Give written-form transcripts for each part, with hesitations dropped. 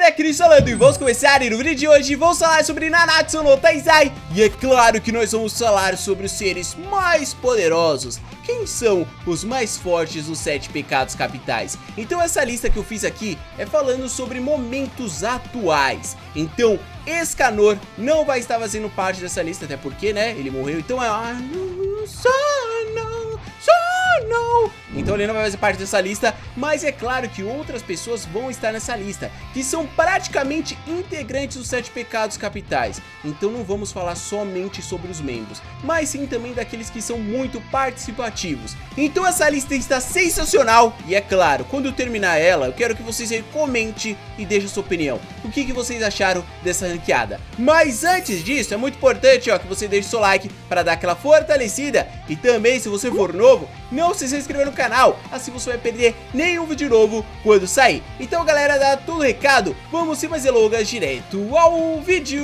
galera, aqui no Solando e vamos começar. E no vídeo de hoje vamos falar sobre Nanatsu no Taizai. E é claro que nós vamos falar sobre os seres mais poderosos. Quem são os mais fortes dos 7 pecados capitais? Então essa lista que eu fiz aqui é falando sobre momentos atuais. Então Escanor não vai estar fazendo parte dessa lista, até porque, né, ele morreu. Então é... Então ele não vai fazer parte dessa lista, mas é claro que outras pessoas vão estar nessa lista, que são praticamente integrantes dos 7 pecados capitais. Então não vamos falar somente sobre os membros, mas sim também daqueles que são muito participativos. Então essa lista está sensacional e é claro, quando eu terminar ela, eu quero que vocês aí comentem e deixem sua opinião. O que vocês acharam dessa ranqueada? Mas antes disso, é muito importante que você deixe seu like para dar aquela fortalecida. E também, se você for novo, não se inscreva no canal, assim você vai perder nenhum vídeo novo quando sair. Então galera, dá todo o recado, vamos sem mais delongas, direto ao vídeo.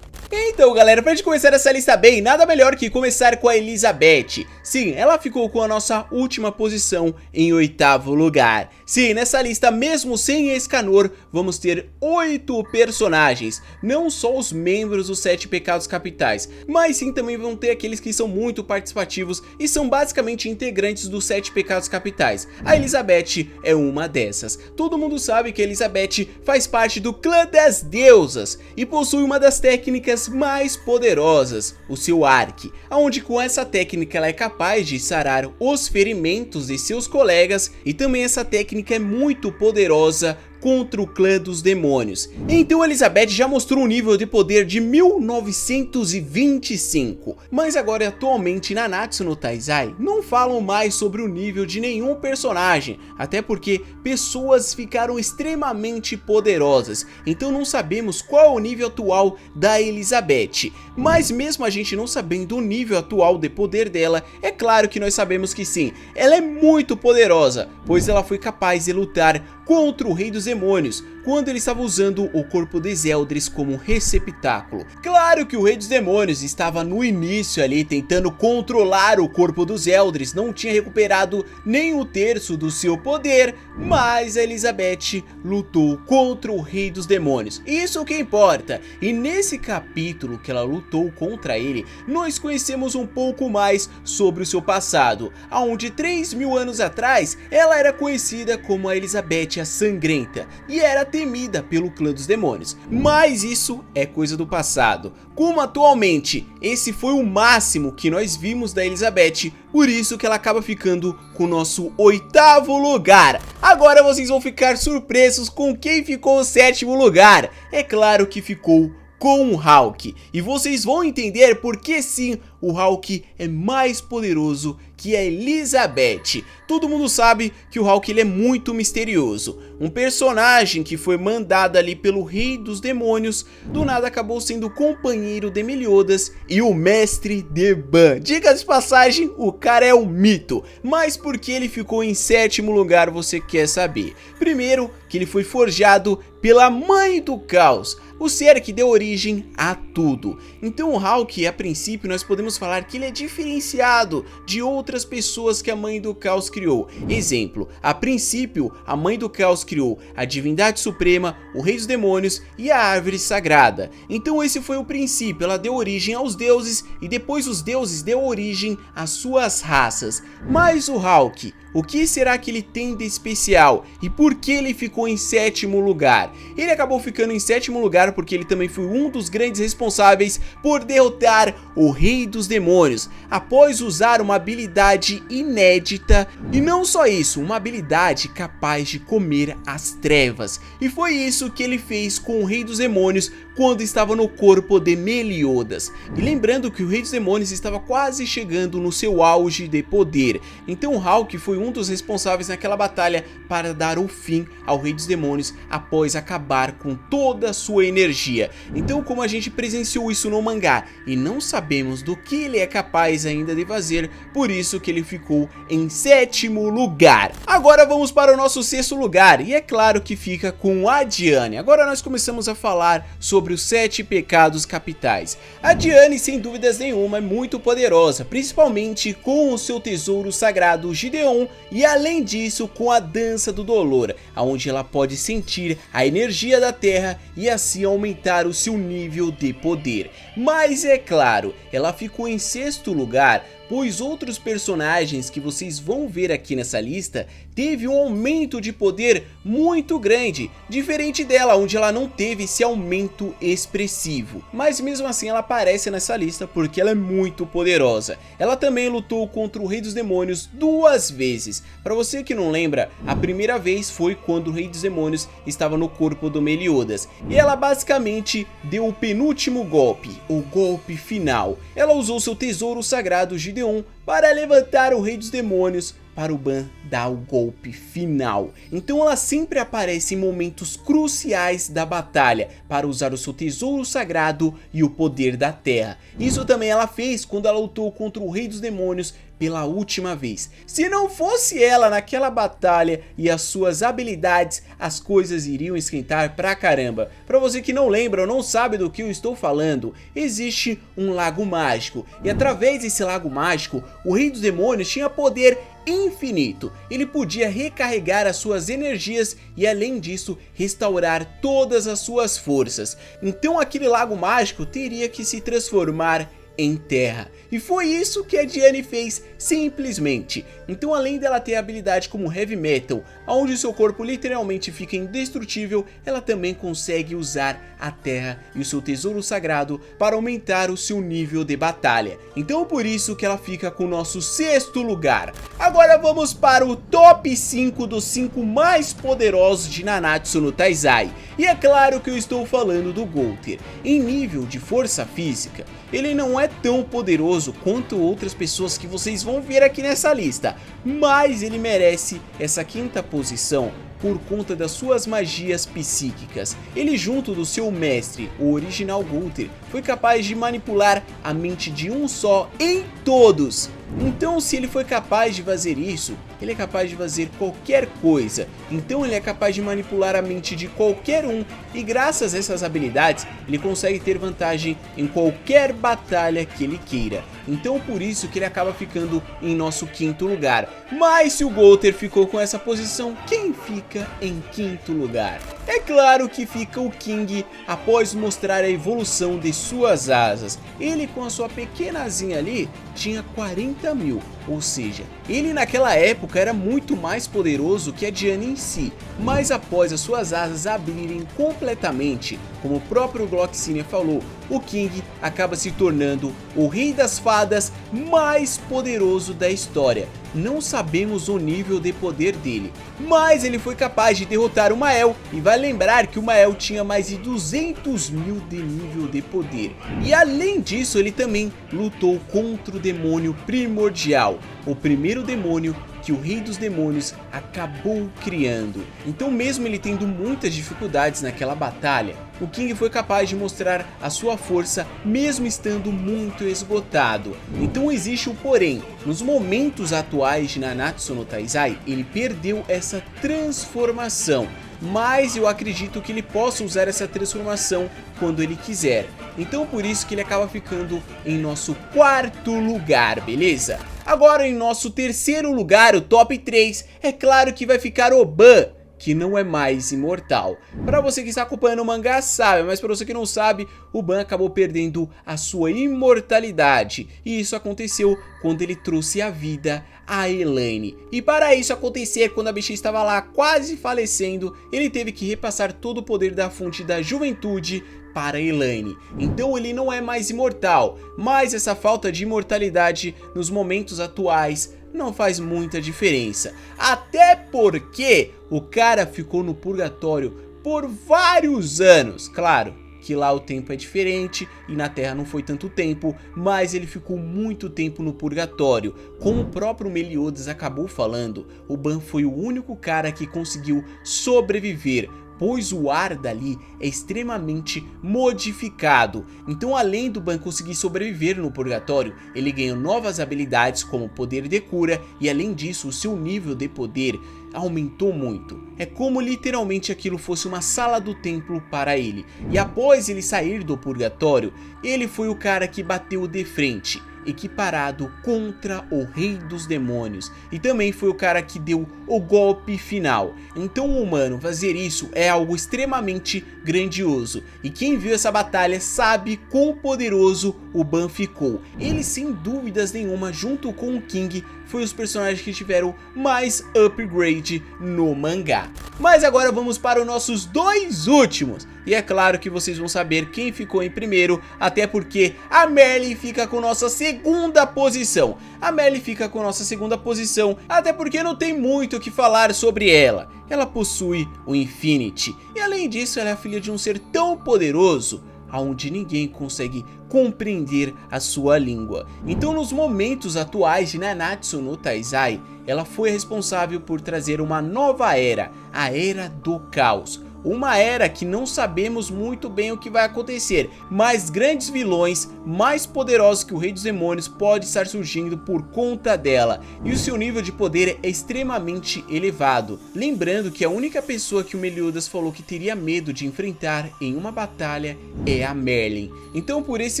Então galera, pra gente começar essa lista bem, nada melhor que começar com a Elizabeth. Sim, ela ficou com a nossa última posição em 8º lugar. Sim, nessa lista, mesmo sem Escanor, vamos ter 8 personagens. Não só os membros dos 7 pecados capitais, mas sim também vão ter aqueles que são muito participativos e são basicamente integrantes dos 7 pecados capitais. A Elizabeth é uma dessas. Todo mundo sabe que a Elizabeth faz parte do clã das deusas e possui uma das técnicas mais poderosas, o seu Arque, onde com essa técnica ela é capaz de sarar os ferimentos de seus colegas, e também essa técnica é muito poderosa contra o clã dos demônios. Então Elizabeth já mostrou um nível de poder de 1925, mas agora atualmente Nanatsu no Taizai não falam mais sobre o nível de nenhum personagem, até porque pessoas ficaram extremamente poderosas, então não sabemos qual é o nível atual da Elizabeth. Mas mesmo a gente não sabendo o nível atual de poder dela, é claro que nós sabemos que sim, ela é muito poderosa, pois ela foi capaz de lutar contra o Rei dos Demônios, quando ele estava usando o corpo de Zeldris como receptáculo. Claro que o Rei dos Demônios estava no início ali tentando controlar o corpo dos Zeldris, não tinha recuperado nem um terço do seu poder, mas a Elizabeth lutou contra o Rei dos Demônios. Isso que importa, e nesse capítulo que ela lutou contra ele, nós conhecemos um pouco mais sobre o seu passado, onde 3.000 anos atrás ela era conhecida como a Elizabeth a Sangrenta e era temida pelo clã dos demônios. Mas isso é coisa do passado. Como atualmente esse foi o máximo que nós vimos da Elizabeth, por isso que ela acaba ficando com o nosso 8º lugar. Agora vocês vão ficar surpresos com quem ficou o 7º lugar. É claro que ficou com o Hawk, e vocês vão entender por que sim, o Hawk é mais poderoso que a Elizabeth. Todo mundo sabe que o Hawk ele é muito misterioso, um personagem que foi mandado ali pelo Rei dos Demônios, do nada acabou sendo companheiro de Meliodas e o mestre de Ban. Diga de passagem, o cara é um mito, mas por que ele ficou em 7º lugar você quer saber? Primeiro, que ele foi forjado pela Mãe do Caos, o ser que deu origem a tudo. Então o Hawk, a princípio, nós podemos falar que ele é diferenciado de outras pessoas que a Mãe do Caos criou. Exemplo, a princípio, a Mãe do Caos criou a Divindade Suprema, o Rei dos Demônios e a Árvore Sagrada. Então esse foi o princípio, ela deu origem aos deuses e depois os deuses deu origem às suas raças. Mas o Hawk, o que será que ele tem de especial e por que ele ficou em 7º lugar? Ele acabou ficando em 7º lugar porque ele também foi um dos grandes responsáveis por derrotar o Rei dos Demônios, após usar uma habilidade inédita, e não só isso, uma habilidade capaz de comer as trevas. E foi isso que ele fez com o Rei dos Demônios quando estava no corpo de Meliodas. E lembrando que o Rei dos Demônios estava quase chegando no seu auge de poder, então o Hawk foi um dos responsáveis naquela batalha para dar o fim ao Rei dos Demônios após acabar com toda a sua energia. Então, como a gente presenciou isso no mangá e não sabemos do que ele é capaz ainda de fazer, por isso que ele ficou em 7º lugar. Agora vamos para o nosso 6º lugar, e é claro que fica com a Diane. Agora nós começamos a falar sobre sobre os 7 pecados capitais. A Diane, sem dúvidas nenhuma, é muito poderosa, principalmente com o seu tesouro sagrado Gideon e além disso com a dança do dolor, onde ela pode sentir a energia da terra e assim aumentar o seu nível de poder. Mas é claro, ela ficou em 6º lugar, pois outros personagens que vocês vão ver aqui nessa lista teve um aumento de poder muito grande, diferente dela, onde ela não teve esse aumento expressivo. Mas mesmo assim ela aparece nessa lista porque ela é muito poderosa. Ela também lutou contra o Rei dos Demônios 2 vezes. Para você que não lembra, a primeira vez foi quando o Rei dos Demônios estava no corpo do Meliodas. E ela basicamente deu o penúltimo golpe, o golpe final. Ela usou seu tesouro sagrado Gideon para levantar o Rei dos Demônios para o Ban dar o golpe final. Então ela sempre aparece em momentos cruciais da batalha para usar o seu tesouro sagrado e o poder da terra. Isso também ela fez quando ela lutou contra o Rei dos Demônios pela última vez. Se não fosse ela naquela batalha e as suas habilidades, as coisas iriam esquentar pra caramba. Pra você que não lembra ou não sabe do que eu estou falando, existe um lago mágico e através desse lago mágico, o Rei dos Demônios tinha poder infinito. Ele podia recarregar as suas energias e além disso restaurar todas as suas forças. Então aquele lago mágico teria que se transformar em terra. E foi isso que a Diane fez simplesmente. Então além dela ter habilidade como Heavy Metal, onde seu corpo literalmente fica indestrutível, ela também consegue usar a terra e o seu tesouro sagrado para aumentar o seu nível de batalha. Então por isso que ela fica com o nosso 6º lugar. Agora vamos para o top 5 dos 5 mais poderosos de Nanatsu no Taizai. E é claro que eu estou falando do Gowther. Em nível de força física, ele não é tão poderoso quanto outras pessoas que vocês vão ver aqui nessa lista, mas ele merece essa 5ª posição por conta das suas magias psíquicas. Ele, junto do seu mestre, o original Gowther, foi capaz de manipular a mente de um só em todos. Então se ele foi capaz de fazer isso, ele é capaz de fazer qualquer coisa. Então ele é capaz de manipular a mente de qualquer um e graças a essas habilidades ele consegue ter vantagem em qualquer batalha que ele queira. Então por isso que ele acaba ficando em nosso 5º lugar. Mas se o Gowther ficou com essa posição, quem fica em 5º lugar? É claro que fica o King após mostrar a evolução de suas asas. Ele com a sua pequena asinha ali tinha 40 mil, ou seja, ele naquela época era muito mais poderoso que a Diane em si, mas após as suas asas abrirem completamente, como o próprio Glockzilla falou, o King acaba se tornando o Rei das Fadas mais poderoso da história. Não sabemos o nível de poder dele, mas ele foi capaz de derrotar o Mael, e vai lembrar que o Mael tinha mais de 200 mil de nível de poder. E além disso ele também lutou contra o demônio primordial, o primeiro demônio que o Rei dos Demônios acabou criando. Então mesmo ele tendo muitas dificuldades naquela batalha, o King foi capaz de mostrar a sua força mesmo estando muito esgotado. Então existe um porém, nos momentos atuais de Nanatsu no Taizai, ele perdeu essa transformação. Mas eu acredito que ele possa usar essa transformação quando ele quiser. Então por isso que ele acaba ficando em nosso 4º lugar, beleza? Agora em nosso 3º lugar, o top 3, é claro que vai ficar o Ban, que não é mais imortal. Para você que está acompanhando o mangá sabe, mas para você que não sabe, o Ban acabou perdendo a sua imortalidade. E isso aconteceu quando ele trouxe a vida a Elaine. E para isso acontecer, quando a bichinha estava lá quase falecendo, ele teve que repassar todo o poder da fonte da juventude para Elaine. Então ele não é mais imortal, mas essa falta de imortalidade nos momentos atuais não faz muita diferença. Até porque o cara ficou no purgatório por vários anos. Claro que lá o tempo é diferente e na Terra não foi tanto tempo, mas ele ficou muito tempo no purgatório. Como o próprio Meliodas acabou falando, o Ban foi o único cara que conseguiu sobreviver pois o ar dali é extremamente modificado. Então, além do Ban conseguir sobreviver no purgatório, ele ganha novas habilidades como poder de cura e, além disso, o seu nível de poder aumentou muito. É como literalmente aquilo fosse uma sala do templo para ele. E após ele sair do purgatório, ele foi o cara que bateu de frente, equiparado contra o Rei dos Demônios, e também foi o cara que deu o golpe final. Então o humano fazer isso é algo extremamente grandioso, e quem viu essa batalha sabe quão poderoso o Ban ficou. Ele, sem dúvidas nenhuma, junto com o King, foi os personagens que tiveram mais upgrade no mangá. Mas agora vamos para os nossos dois últimos, e é claro que vocês vão saber quem ficou em primeiro, até porque a Merlin fica com nossa segunda posição. A Merlin fica com nossa segunda posição, até porque não tem muito o que falar sobre ela. Ela possui o Infinity, e além disso ela é a filha de um ser tão poderoso, aonde ninguém consegue compreender a sua língua. Então, nos momentos atuais de Nanatsu no Taizai, ela foi responsável por trazer uma nova era, a Era do Caos. Uma era que não sabemos muito bem o que vai acontecer, mas grandes vilões mais poderosos que o Rei dos Demônios pode estar surgindo por conta dela, e o seu nível de poder é extremamente elevado. Lembrando que a única pessoa que o Meliodas falou que teria medo de enfrentar em uma batalha é a Merlin. Então, por esse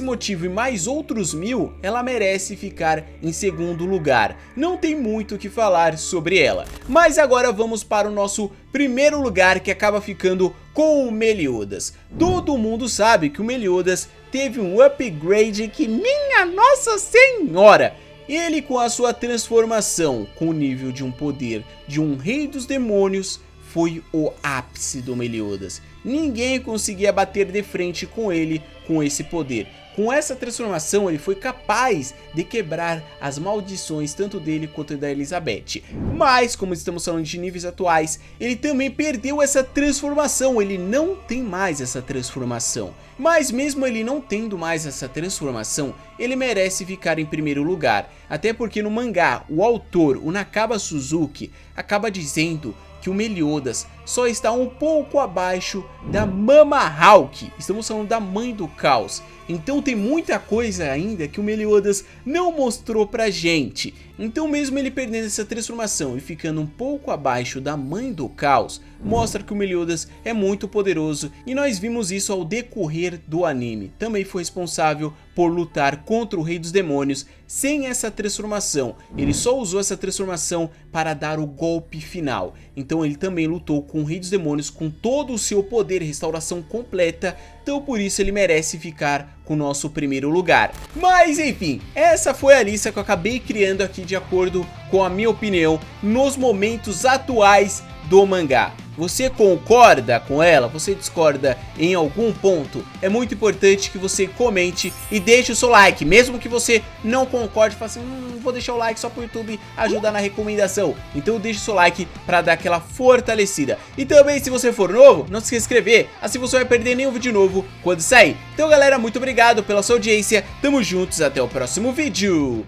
motivo e mais outros 1000, ela merece ficar em segundo lugar. Não tem muito o que falar sobre ela. Mas agora vamos para o nosso primeiro lugar, que acaba ficando com o Meliodas. Todo mundo sabe que o Meliodas teve um upgrade que, minha Nossa Senhora! Ele, com a sua transformação, com o nível de um poder de um Rei dos Demônios, foi o ápice do Meliodas. Ninguém conseguia bater de frente com ele com esse poder. Com essa transformação, ele foi capaz de quebrar as maldições tanto dele quanto da Elizabeth. Mas, como estamos falando de níveis atuais, ele também perdeu essa transformação. Ele não tem mais essa transformação. Mas mesmo ele não tendo mais essa transformação, ele merece ficar em primeiro lugar. Até porque no mangá, o autor, o Nakaba Suzuki, acaba dizendo que o Meliodas só está um pouco abaixo da Mama Hawk. Estamos falando da Mãe do Caos. Então tem muita coisa ainda que o Meliodas não mostrou pra gente. Então, mesmo ele perdendo essa transformação e ficando um pouco abaixo da Mãe do Caos, mostra que o Meliodas é muito poderoso, e nós vimos isso ao decorrer do anime. Também foi responsável por lutar contra o Rei dos Demônios sem essa transformação. Ele só usou essa transformação para dar o golpe final. Então ele também lutou com o Rei dos Demônios com todo o seu poder e restauração completa. Então por isso ele merece ficar com o nosso primeiro lugar. Mas enfim, essa foi a lista que eu acabei criando aqui de acordo com a minha opinião nos momentos atuais do mangá. Você concorda com ela? Você discorda em algum ponto? É muito importante que você comente e deixe o seu like. Mesmo que você não concorde, fale assim, vou deixar o like só pro YouTube ajudar na recomendação. Então deixe o seu like para dar aquela fortalecida. E também, se você for novo, não se esqueça de se inscrever, assim você não vai perder nenhum vídeo novo quando sair. Então galera, muito obrigado pela sua audiência, tamo juntos, até o próximo vídeo.